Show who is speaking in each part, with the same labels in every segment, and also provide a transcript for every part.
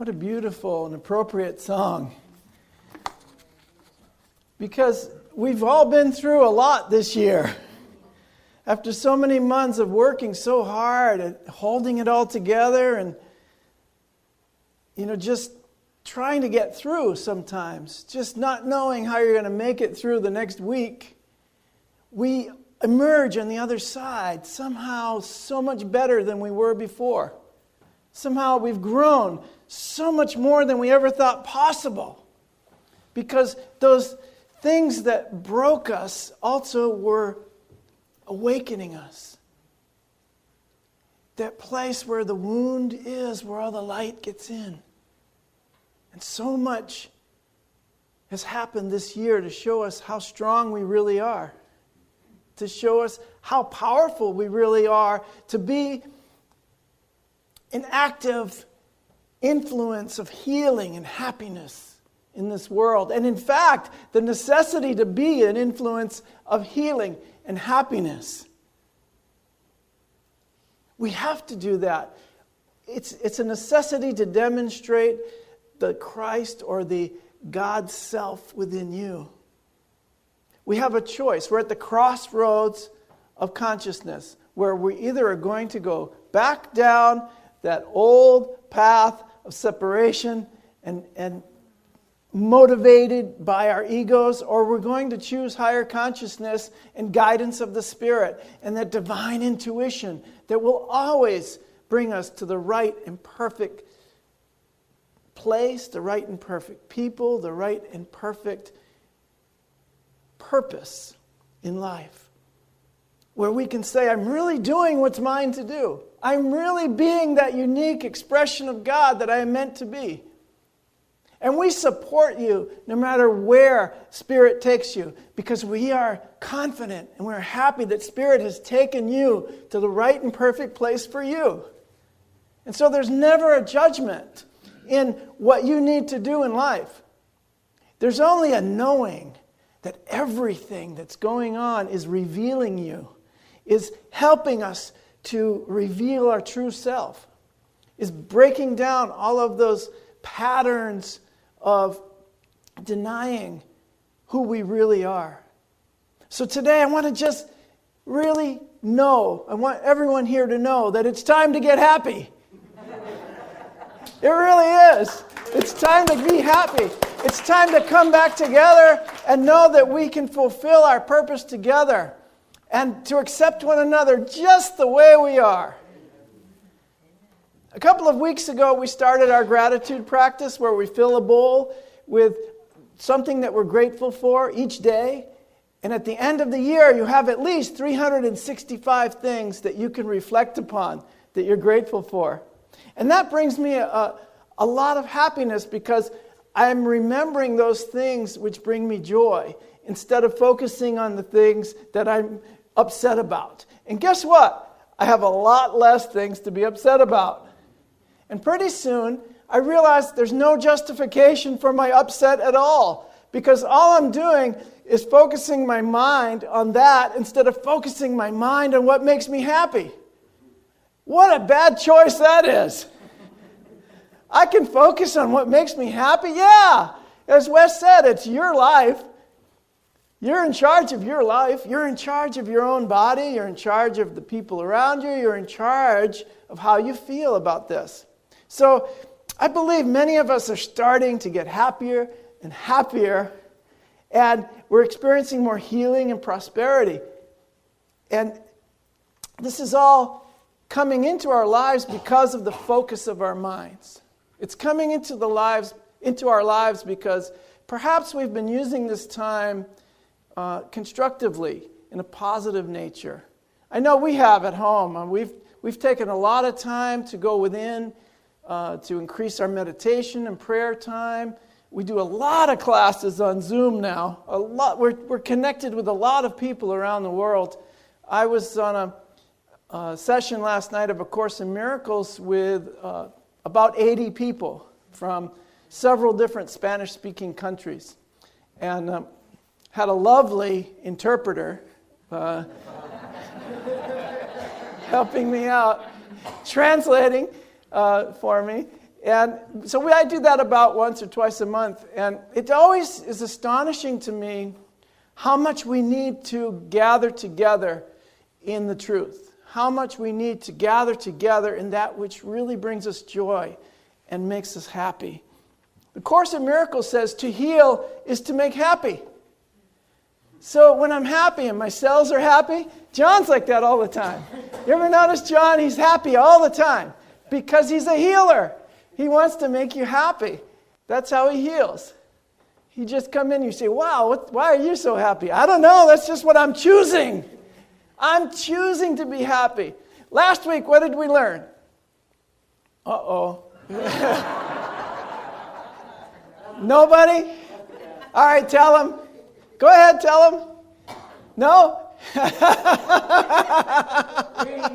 Speaker 1: What a beautiful and appropriate song. Because we've all been through a lot this year. After so many months of working so hard at holding it all together and, just trying to get through sometimes, just not knowing how you're going to make it through the next week, we emerge on the other side somehow so much better than we were before. Somehow we've grown so much more than we ever thought possible. Because those things that broke us also were awakening us. That place where the wound is, where all the light gets in. And so much has happened this year to show us how strong we really are. To show us how powerful we really are. To be an active influence of healing and happiness in this world. And in fact, the necessity to be an influence of healing and happiness. We have to do that. It's a necessity to demonstrate the Christ or the God self within you. We have a choice. We're at the crossroads of consciousness where we either are going to go back down that old path of separation and motivated by our egos, or we're going to choose higher consciousness and guidance of the Spirit and that divine intuition that will always bring us to the right and perfect place, the right and perfect people, the right and perfect purpose in life. Where we can say, I'm really doing what's mine to do. I'm really being that unique expression of God that I am meant to be. And we support you no matter where Spirit takes you, because we are confident and we're happy that Spirit has taken you to the right and perfect place for you. And so there's never a judgment in what you need to do in life. There's only a knowing that everything that's going on is revealing you, is helping us to reveal our true self, is breaking down all of those patterns of denying who we really are. So today I want to just really know, I want everyone here to know that it's time to get happy. It really is. It's time to be happy. It's time to come back together and know that we can fulfill our purpose together and to accept one another just the way we are. A couple of weeks ago, we started our gratitude practice where we fill a bowl with something that we're grateful for each day. And at the end of the year, you have at least 365 things that you can reflect upon that you're grateful for. And that brings me a lot of happiness because I'm remembering those things which bring me joy instead of focusing on the things that I'm upset about. And guess what? I have a lot less things to be upset about. And pretty soon, I realized there's no justification for my upset at all, because all I'm doing is focusing my mind on that instead of focusing my mind on what makes me happy. What a bad choice that is. I can focus on what makes me happy. Yeah, as Wes said, it's your life. You're in charge of your life. You're in charge of your own body. You're in charge of the people around you. You're in charge of how you feel about this. So I believe many of us are starting to get happier and happier, and we're experiencing more healing and prosperity. And this is all coming into our lives because of the focus of our minds. It's coming into our lives because perhaps we've been using this time constructively in a positive nature. I know we have at home. We've taken a lot of time to go within, to increase our meditation and prayer time. We do a lot of classes on Zoom now. We're connected with a lot of people around the world. I was on a session last night of A Course in Miracles with about 80 people from several different Spanish-speaking countries, and had a lovely interpreter helping me out, translating for me. And so I do that about once or twice a month. And it always is astonishing to me how much we need to gather together in the truth. How much we need to gather together in that which really brings us joy and makes us happy. The Course in Miracles says to heal is to make happy. So when I'm happy and my cells are happy, John's like that all the time. You ever notice John? He's happy all the time because he's a healer. He wants to make you happy. That's how he heals. He just come in and you say, wow, why are you so happy? I don't know. That's just what I'm choosing. I'm choosing to be happy. Last week, what did we learn? Uh-oh. Nobody? All right, tell him. Go ahead, tell him. No?
Speaker 2: Being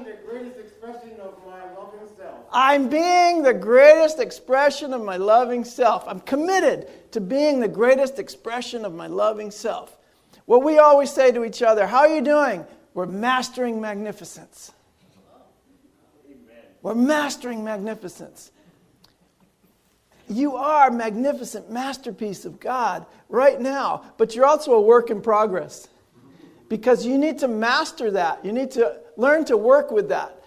Speaker 2: the greatest expression of my loving self.
Speaker 1: I'm being the greatest expression of my loving self. I'm committed to being the greatest expression of my loving self. What we always say to each other, how are you doing? We're mastering magnificence.
Speaker 2: Amen.
Speaker 1: We're mastering magnificence. You are a magnificent masterpiece of God right now, but you're also a work in progress because you need to master that. You need to learn to work with that.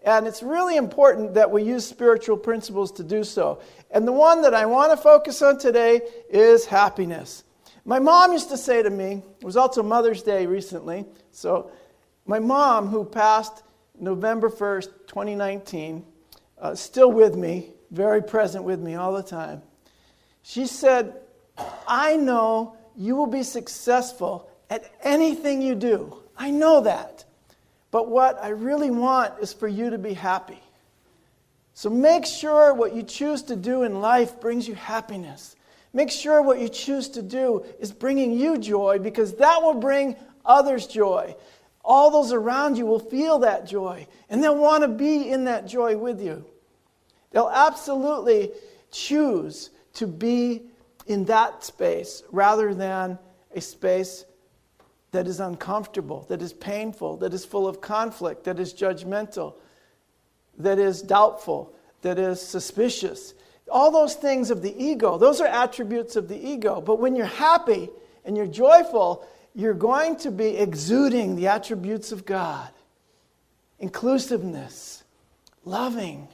Speaker 1: And it's really important that we use spiritual principles to do so. And the one that I want to focus on today is happiness. My mom used to say to me, it was also Mother's Day recently, so my mom, who passed November 1st, 2019, still with me, very present with me all the time. She said, I know you will be successful at anything you do. I know that. But what I really want is for you to be happy. So make sure what you choose to do in life brings you happiness. Make sure what you choose to do is bringing you joy, because that will bring others joy. All those around you will feel that joy, and they'll want to be in that joy with you. They'll absolutely choose to be in that space rather than a space that is uncomfortable, that is painful, that is full of conflict, that is judgmental, that is doubtful, that is suspicious. All those things of the ego, those are attributes of the ego. But when you're happy and you're joyful, you're going to be exuding the attributes of God. Inclusiveness, loving,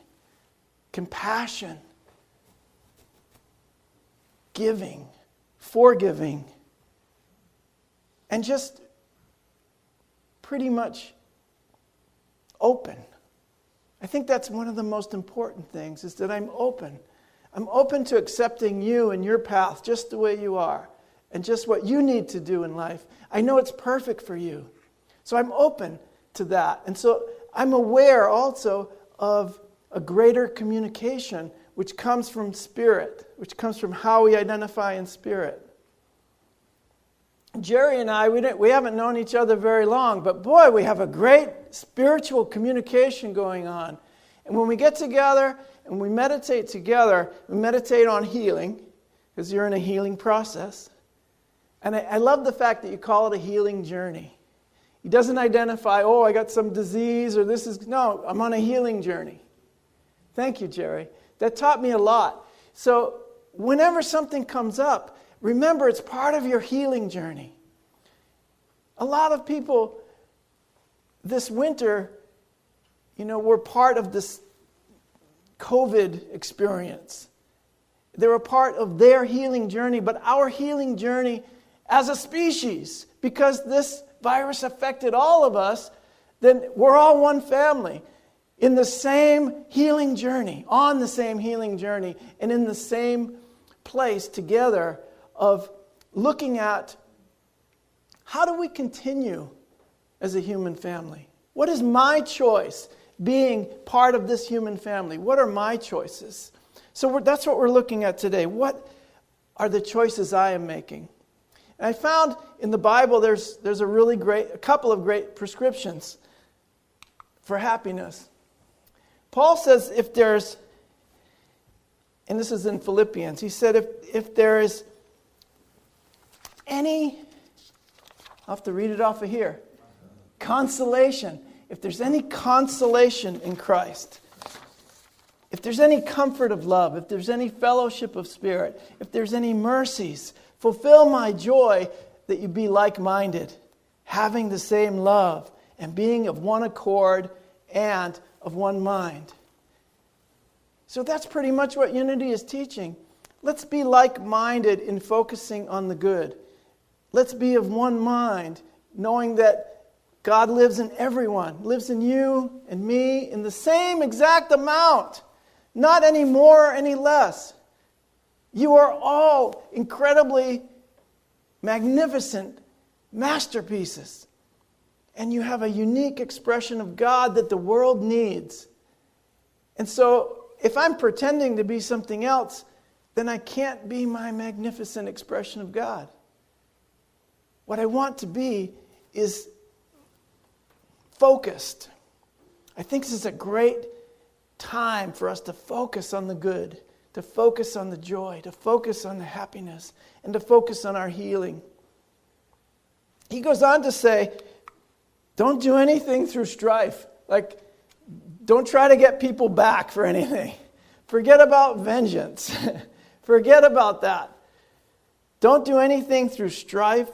Speaker 1: compassion, giving, forgiving, and just pretty much open. I think that's one of the most important things, is that I'm open. I'm open to accepting you and your path just the way you are, and just what you need to do in life. I know it's perfect for you. So I'm open to that. And so I'm aware also of a greater communication which comes from spirit, which comes from how we identify in spirit. Jerry and I, we haven't known each other very long, but boy, we have a great spiritual communication going on. And when we get together and we meditate together, we meditate on healing, because you're in a healing process. And I love the fact that you call it a healing journey. He doesn't identify, I got some disease or this is, no, I'm on a healing journey. Thank you, Jerry. That taught me a lot. So whenever something comes up, remember it's part of your healing journey. A lot of people this winter, were part of this COVID experience. They were part of their healing journey, but our healing journey as a species, because this virus affected all of us, then we're all one family in the same healing journey, on the same healing journey, and in the same place together of looking at how do we continue as a human family? What is my choice being part of this human family? What are my choices? So that's what we're looking at today. What are the choices I am making? And I found in the Bible there's a couple of great prescriptions for happiness. Paul says if there's, and this is in Philippians, he said if there is any, I'll have to read it off of here, consolation. If there's any consolation in Christ, if there's any comfort of love, if there's any fellowship of spirit, if there's any mercies, fulfill my joy that you be like-minded, having the same love, and being of one accord and of one mind. So that's pretty much what unity is teaching. Let's be like-minded in focusing on the good. Let's be of one mind, knowing that God lives in everyone, lives in you and me in the same exact amount, not any more, any less. You are all incredibly magnificent masterpieces, and you have a unique expression of God that the world needs. And so, if I'm pretending to be something else, then I can't be my magnificent expression of God. What I want to be is focused. I think this is a great time for us to focus on the good, to focus on the joy, to focus on the happiness, and to focus on our healing. He goes on to say, don't do anything through strife. Like, don't try to get people back for anything. Forget about vengeance. Forget about that. Don't do anything through strife.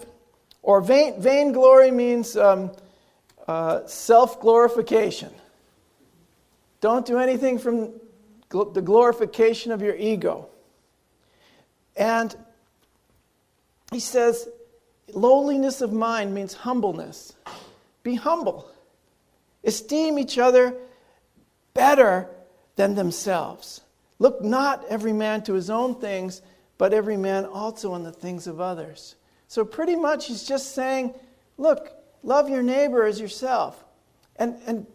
Speaker 1: Or vainglory means self-glorification. Don't do anything from the glorification of your ego. And he says, lowliness of mind means humbleness. Be humble. Esteem each other better than themselves. Look not every man to his own things, but every man also on the things of others. So pretty much he's just saying, look, love your neighbor as yourself. And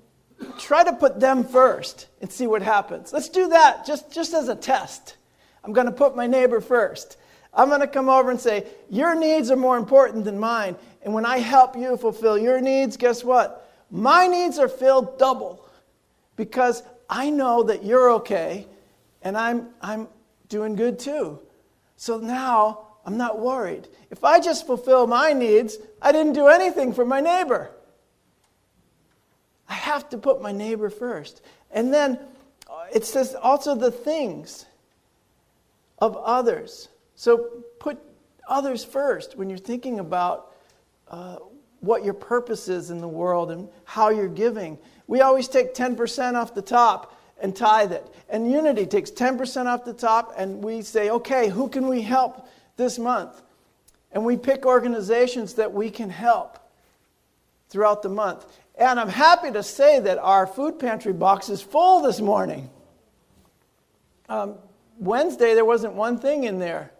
Speaker 1: try to put them first and see what happens. Let's do that just as a test. I'm going to put my neighbor first. I'm going to come over and say, your needs are more important than mine. And when I help you fulfill your needs, guess what? My needs are filled double. Because I know that you're okay and I'm doing good too. So now I'm not worried. If I just fulfill my needs, I didn't do anything for my neighbor. I have to put my neighbor first. And then it says also the things of others. So put others first when you're thinking about what your purpose is in the world and how you're giving. We always take 10% off the top and tithe it. And Unity takes 10% off the top and we say, okay, who can we help this month? And we pick organizations that we can help throughout the month. And I'm happy to say that our food pantry box is full this morning. Wednesday, there wasn't one thing in there.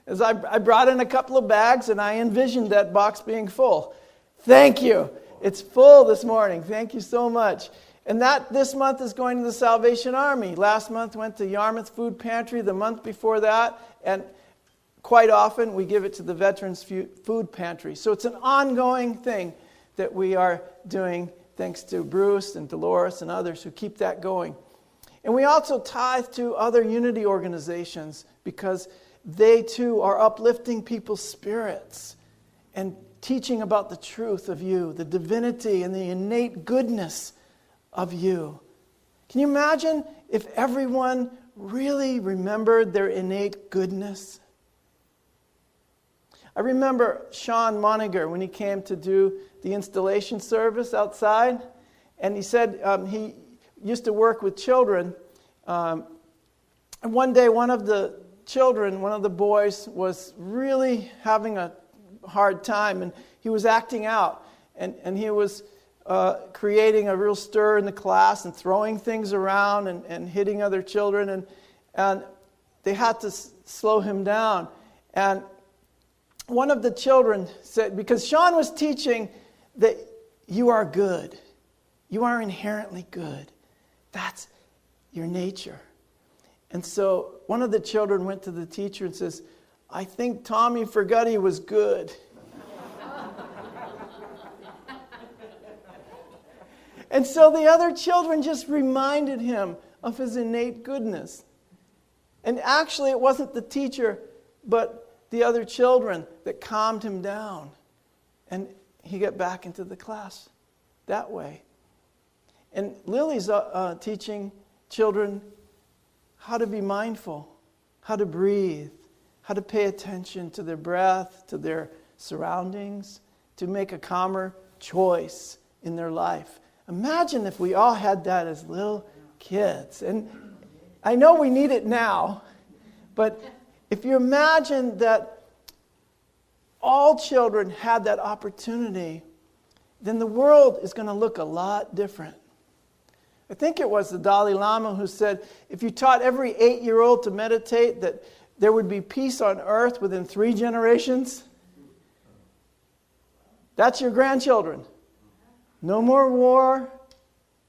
Speaker 1: As I brought in a couple of bags and I envisioned that box being full. Thank you. It's full this morning. Thank you so much. And that this month is going to the Salvation Army. Last month went to Yarmouth Food Pantry, the month before that, and quite often we give it to the Veterans Food Pantry. So it's an ongoing thing that we are doing thanks to Bruce and Dolores and others who keep that going. And we also tithe to other Unity organizations because they too are uplifting people's spirits and teaching about the truth of you, the divinity and the innate goodness of you. Can you imagine if everyone really remembered their innate goodness? I remember Sean Moniger when he came to do the installation service outside, and he said he used to work with children, and one day one of the boys was really having a hard time, and he was acting out, and he was creating a real stir in the class and throwing things around and hitting other children, and they had to slow him down. And one of the children said, because Sean was teaching that you are good, you are inherently good, that's your nature. And so one of the children went to the teacher and says, I think Tommy forgot he was good. And so the other children just reminded him of his innate goodness. And actually it wasn't the teacher, but the other children that calmed him down. And he got back into the class that way. And Lily's teaching children how to be mindful, how to breathe, how to pay attention to their breath, to their surroundings, to make a calmer choice in their life. Imagine if we all had that as little kids. And I know we need it now, but if you imagine that all children had that opportunity, then the world is going to look a lot different. I think it was the Dalai Lama who said, if you taught every 8-year-old to meditate, that there would be peace on earth within 3 generations. That's your grandchildren. No more war,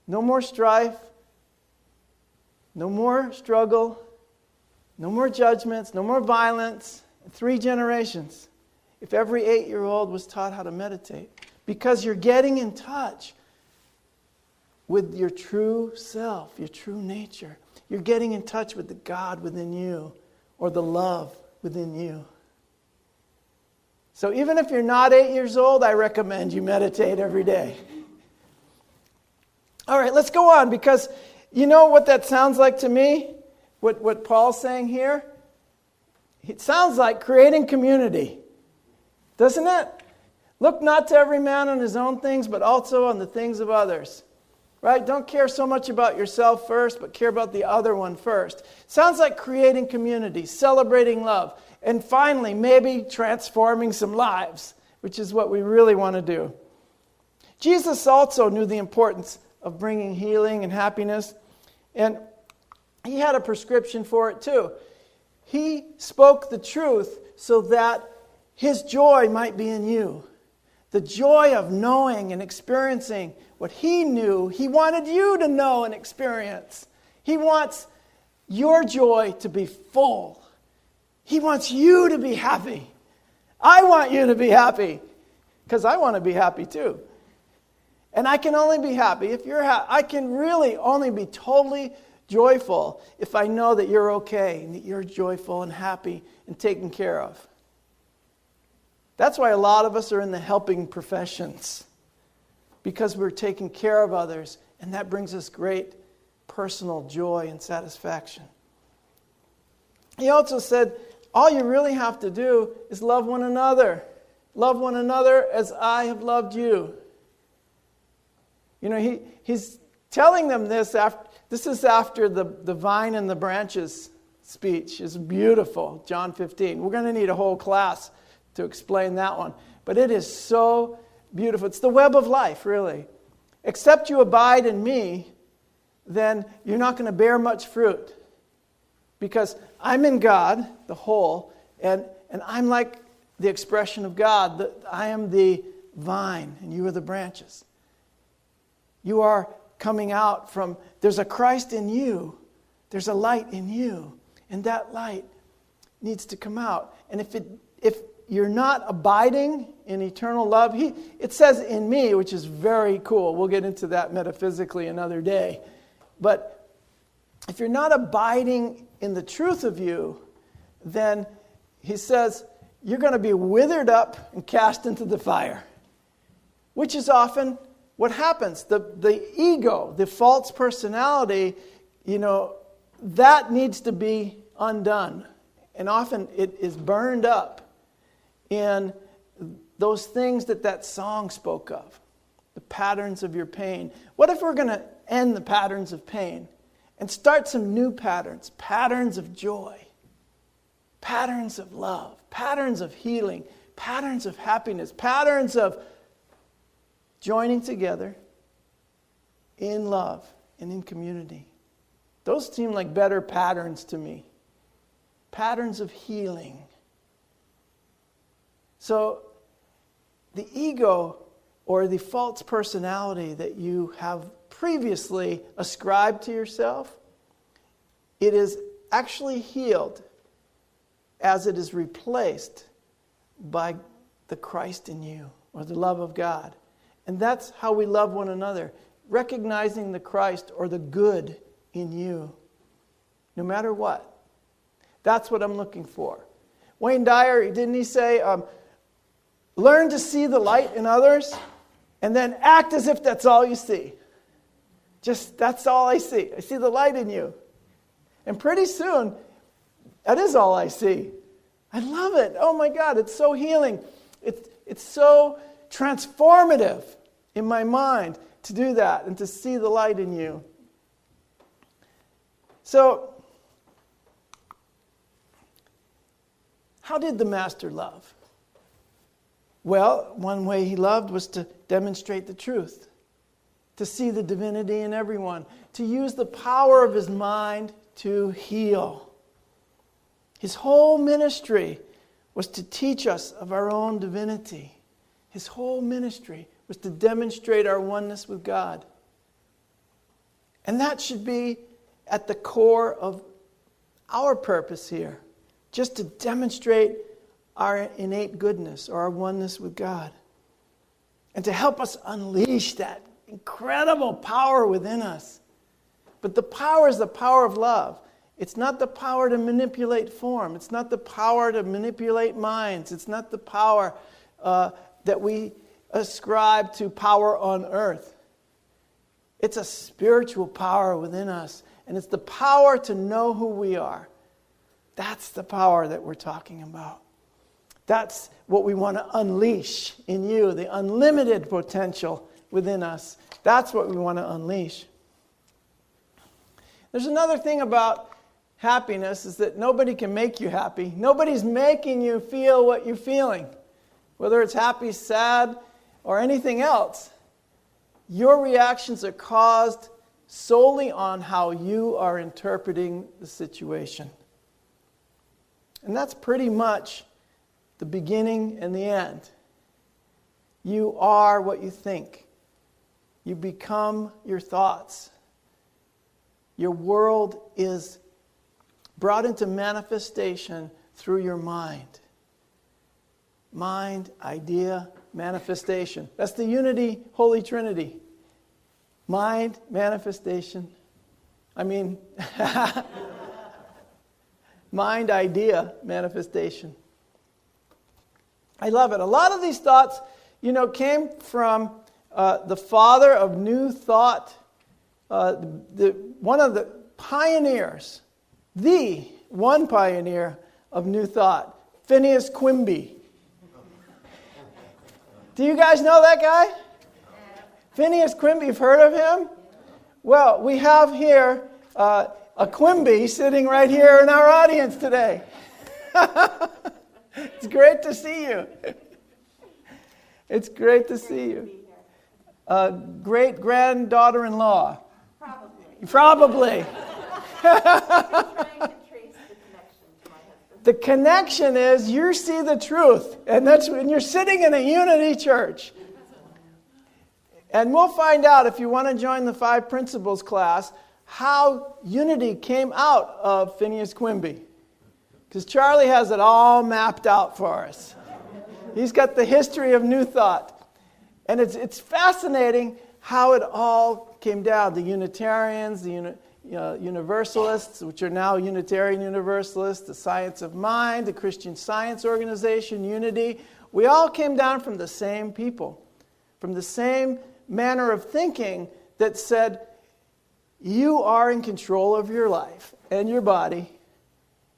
Speaker 1: no more strife, no more struggle, no more judgments, no more violence. 3 generations. If every 8-year-old was taught how to meditate. Because you're getting in touch with your true self, your true nature. You're getting in touch with the God within you, or the love within you. So even if you're not 8 years old, I recommend you meditate every day. All right, let's go on, because you know what that sounds like to me? What Paul's saying here? It sounds like creating community, doesn't it? Look not to every man on his own things, but also on the things of others. Right? Don't care so much about yourself first, but care about the other one first. Sounds like creating community, celebrating love, and finally, maybe transforming some lives, which is what we really want to do. Jesus also knew the importance of bringing healing and happiness, and he had a prescription for it too. He spoke the truth so that his joy might be in you. The joy of knowing and experiencing what he knew, he wanted you to know and experience. He wants your joy to be full. He wants you to be happy. I want you to be happy, because I want to be happy too. And I can only be happy if you're happy. I can really only be totally joyful if I know that you're okay and that you're joyful and happy and taken care of. That's why a lot of us are in the helping professions, because we're taking care of others, and that brings us great personal joy and satisfaction. He also said, all you really have to do is love one another. Love one another as I have loved you. You know, he's telling them this after. This is after the vine and the branches speech. It's beautiful, John 15. We're going to need a whole class to explain that one. But it is so beautiful. It's the web of life, really. Except you abide in me, then you're not going to bear much fruit. Because I'm in God, the whole, and I'm like the expression of God. I am the vine, and you are the branches. You are coming out from, there's a Christ in you. There's a light in you. And that light needs to come out. And if you're not abiding in eternal love, it says in me, which is very cool. We'll get into that metaphysically another day. But if you're not abiding in the truth of you, then he says you're going to be withered up and cast into the fire, which is often what happens. The ego, the false personality, that needs to be undone. And often it is burned up in those things that song spoke of, the patterns of your pain. What if we're going to end the patterns of pain and start some new patterns of joy, patterns of love, patterns of healing, patterns of happiness, patterns of joining together in love and in community? Those seem like better patterns to me. Patterns of healing. So the ego or the false personality that you have previously ascribed to yourself, it is actually healed as it is replaced by the Christ in you, or the love of God. And that's how we love one another, recognizing the Christ or the good in you, no matter what. That's what I'm looking for. Wayne Dyer, didn't he say, learn to see the light in others and then act as if that's all you see? That's all I see. I see the light in you. And pretty soon, that is all I see. I love it. Oh my God, it's so healing. It's so transformative in my mind to do that and to see the light in you. So, how did the Master love? Well, one way he loved was to demonstrate the truth, to see the divinity in everyone, to use the power of his mind to heal. His whole ministry was to teach us of our own divinity. His whole ministry was to demonstrate our oneness with God. And that should be at the core of our purpose here, just to demonstrate our innate goodness or our oneness with God. And to help us unleash that incredible power within us. But the power is the power of love. It's not the power to manipulate form. It's not the power to manipulate minds. It's not the power that we ascribe to power on earth. It's a spiritual power within us. And it's the power to know who we are. That's the power that we're talking about. That's what we want to unleash in you, the unlimited potential within us. That's what we want to unleash. There's another thing about happiness is that nobody can make you happy. Nobody's making you feel what you're feeling. Whether it's happy, sad, or anything else. Your reactions are caused solely on how you are interpreting the situation. And that's pretty much the beginning and the end. You are what you think. You become your thoughts. Your world is brought into manifestation through your mind. Mind, idea, manifestation. That's the unity, Holy Trinity. Mind, manifestation. Mind, idea, manifestation. I love it. A lot of these thoughts, came from the father of New Thought, one of the pioneers, the one pioneer of New Thought, Phineas Quimby. Do you guys know that guy? Phineas Quimby, you've heard of him? Well, we have here a Quimby sitting right here in our audience today. It's great to see you. It's great to see you. Great-granddaughter-in-law. Probably. The connection is you see the truth. And that's when you're sitting in a unity church. And we'll find out, if you want to join the 5 Principles class, how unity came out of Phineas Quimby. Because Charlie has it all mapped out for us. He's got the history of New Thought. And it's fascinating how it all came down. The Unitarians, the Universalists, which are now Unitarian Universalists, the Science of Mind, the Christian Science Organization, Unity. We all came down from the same people, from the same manner of thinking that said, you are in control of your life and your body,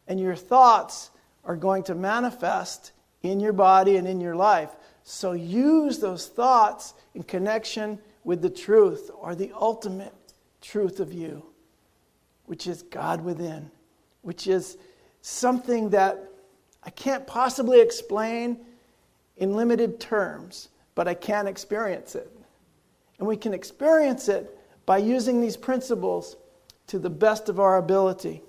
Speaker 1: and your thoughts are going to manifest in your body and in your life. So use those thoughts in connection with the truth, or the ultimate truth of you, which is God within, which is something that I can't possibly explain in limited terms, but I can experience it. And we can experience it by using these principles to the best of our ability.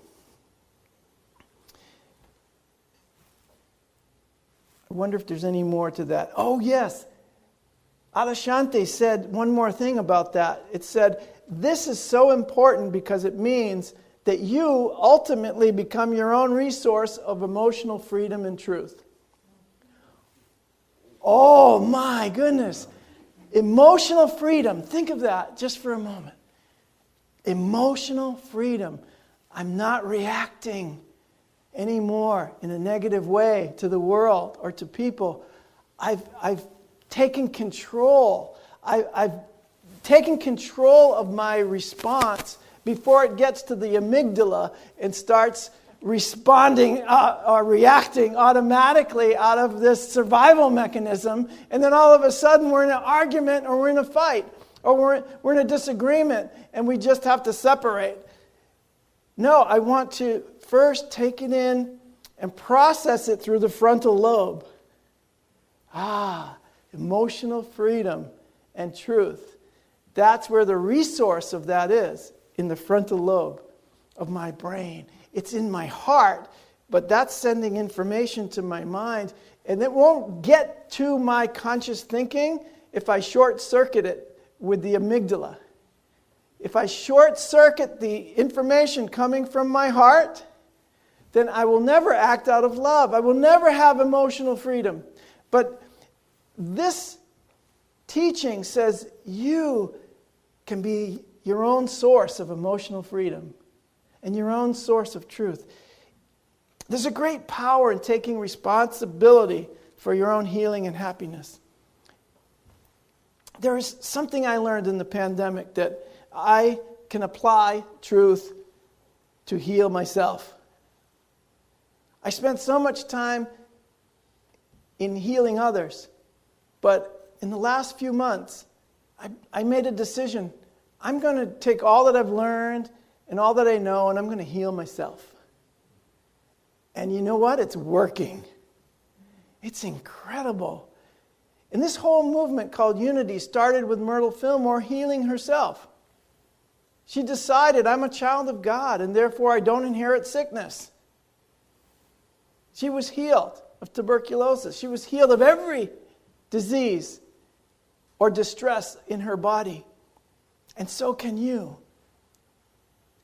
Speaker 1: I wonder if there's any more to that. Oh, yes. Alashanti said one more thing about that. It said, this is so important because it means that you ultimately become your own resource of emotional freedom and truth. Oh, my goodness. Emotional freedom. Think of that just for a moment. Emotional freedom. I'm not reacting anymore in a negative way to the world or to people. I've taken control. I've taking control of my response before it gets to the amygdala and starts responding or reacting automatically out of this survival mechanism, and then all of a sudden we're in an argument or we're in a fight or we're in a disagreement and we just have to separate. No, I want to first take it in and process it through the frontal lobe. Emotional freedom and truth. That's where the resource of that is, in the frontal lobe of my brain. It's in my heart, but that's sending information to my mind, and it won't get to my conscious thinking if I short-circuit it with the amygdala. If I short-circuit the information coming from my heart, then I will never act out of love. I will never have emotional freedom. But this teaching says you can be your own source of emotional freedom and your own source of truth. There's a great power in taking responsibility for your own healing and happiness. There's something I learned in the pandemic that I can apply truth to heal myself. I spent so much time in healing others, but in the last few months, I made a decision. I'm going to take all that I've learned and all that I know, and I'm going to heal myself. And you know what? It's working. It's incredible. And this whole movement called Unity started with Myrtle Fillmore healing herself. She decided, I'm a child of God, and therefore I don't inherit sickness. She was healed of tuberculosis. She was healed of every disease or distress in her body. And so can you,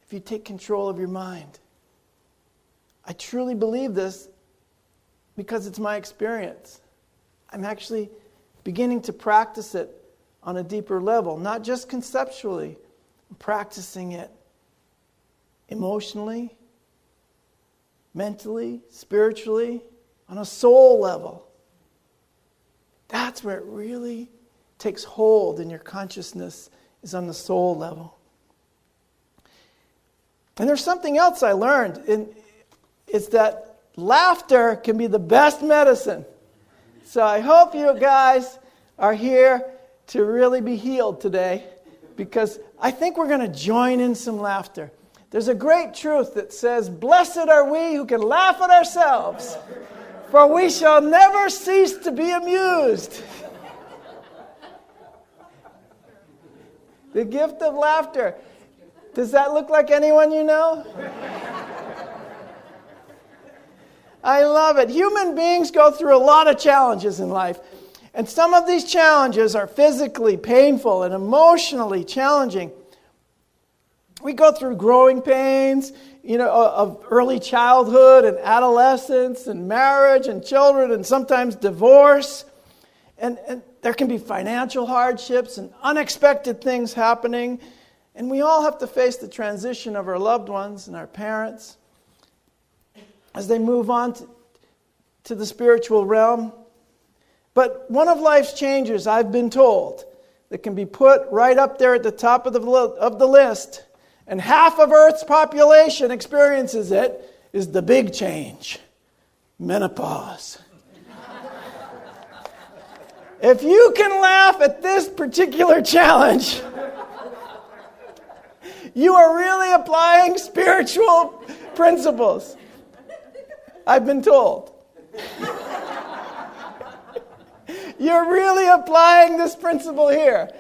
Speaker 1: if you take control of your mind. I truly believe this because it's my experience. I'm actually beginning to practice it on a deeper level, not just conceptually. I'm practicing it emotionally, mentally, spiritually, on a soul level. That's where it really takes hold in your consciousness, is on the soul level. And there's something else I learned, it's that laughter can be the best medicine. So I hope you guys are here to really be healed today, because I think we're going to join in some laughter. There's a great truth that says, "Blessed are we who can laugh at ourselves, for we shall never cease to be amused." The gift of laughter. Does that look like anyone you know? I love it. Human beings go through a lot of challenges in life. And some of these challenges are physically painful and emotionally challenging. We go through growing pains, of early childhood and adolescence and marriage and children and sometimes divorce. And there can be financial hardships and unexpected things happening. And we all have to face the transition of our loved ones and our parents as they move on to the spiritual realm. But one of life's changes, I've been told, that can be put right up there at the top of the list, and half of Earth's population experiences it, is the big change: menopause. If you can laugh at this particular challenge, you are really applying spiritual principles. I've been told. You're really applying this principle here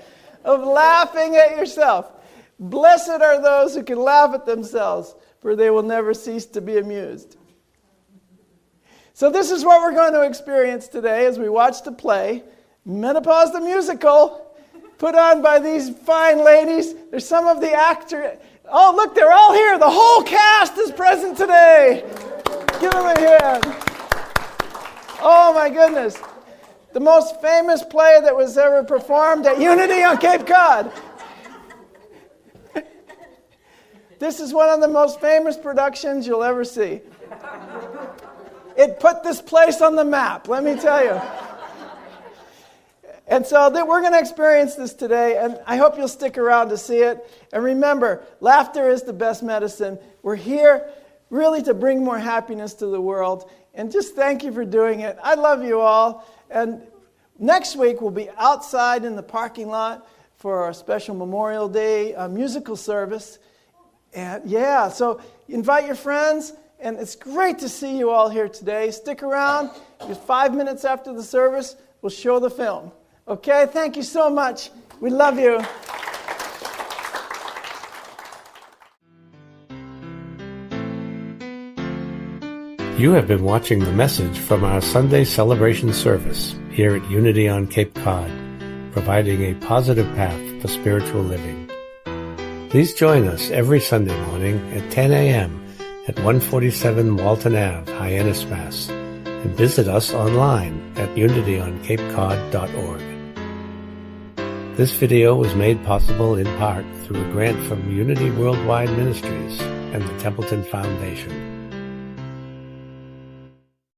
Speaker 1: of laughing at yourself. Blessed are those who can laugh at themselves, for they will never cease to be amused. So this is what we're going to experience today as we watch the play, Menopause the Musical, put on by these fine ladies. There's some of the actors. Oh, look, they're all here. The whole cast is present today. Give them a hand. Oh, my goodness. The most famous play that was ever performed at Unity on Cape Cod. This is one of the most famous productions you'll ever see. It put this place on the map, let me tell you. And so we're going to experience this today, and I hope you'll stick around to see it. And remember, laughter is the best medicine. We're here really to bring more happiness to the world. And just thank you for doing it. I love you all. And next week, we'll be outside in the parking lot for our special Memorial Day musical service. And yeah, so invite your friends. And it's great to see you all here today. Stick around. Just 5 minutes after the service, we'll show the film. Okay? Thank you so much. We love you.
Speaker 3: You have been watching the message from our Sunday celebration service here at Unity on Cape Cod, providing a positive path for spiritual living. Please join us every Sunday morning at 10 a.m. at 147 Walton Ave, Hyannis, Mass., and visit us online at unityoncapecod.org. This video was made possible in part through a grant from Unity Worldwide Ministries and the Templeton Foundation.